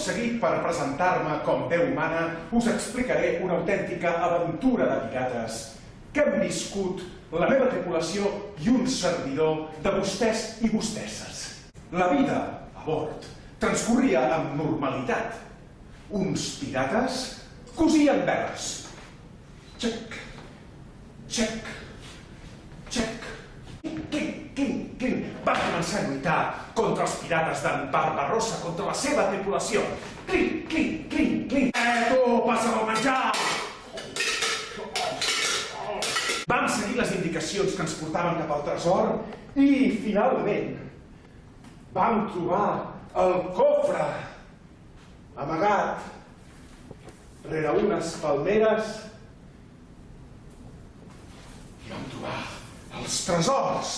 seguit, per presentar-me com Déu humana, us explicaré una autèntica aventura de pirates que hem viscut la meva tripulació i un servidor de vostès i vostesses. La vida a bord transcorria amb normalitat. Uns pirates cosien veles. Xec, xec, xec. Clinc, clinc, clinc. Van començar a lluitar contra els pirates d'en Barbarossa, contra la seva tripulació. Clinc, clinc, clinc, clinc. Tu, passa'm el menjar! Vam seguir les indicacions que ens portaven cap al tresor i, finalment, vam trobar el cofre amagat rere unes palmeres i vam trobar els tresors.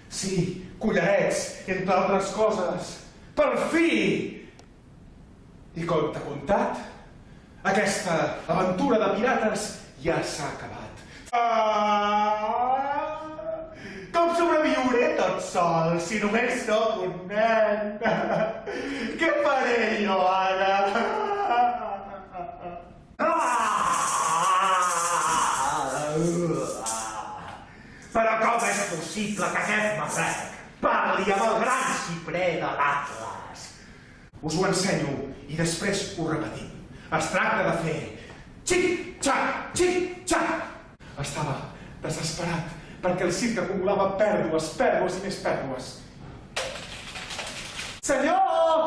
Sí, collarets, entre altres coses. Per fi! I com t'ha contat, aquesta aventura de pirates ja s'ha acabat. Com sobreviuré tot sol si només sóc un nen? Què faré jo ara? Però com és possible que aquest marrec parli amb el gran xiprer de l'Atles? Us ho ensenyo i després ho repetim. Es tracta de fer xic-xac, xic-xac. Estava desesperat perquè el circ acumulava pèrdues, pèrdues i més pèrdues. Senyor!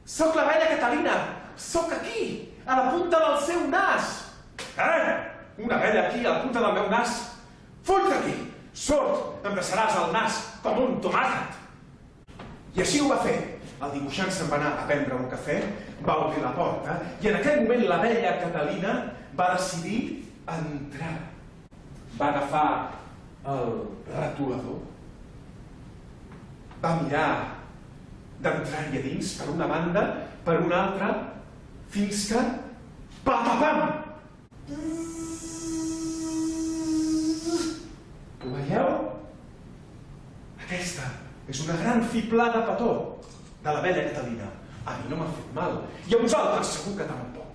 Soc la vella Catalina! Soc aquí, a la punta del seu nas! Una vella aquí, a la punta del meu nas? Fuig d'aquí! Sort, em deixaràs el nas com un tomàquet! I així ho va fer. El dibuixant se'n va anar a prendre un cafè, va obrir la porta i en aquell moment la vella Catalina va decidir entrar. Va agafar el retolador, va mirar d'entrar-hi a dins per una banda, per una altra, fins que... Pam-pam-pam! Ho veieu? Aquesta és una gran fiblada petó de la vella Catalina. A mi no m'ha fet mal, i a vosaltres segur que tampoc.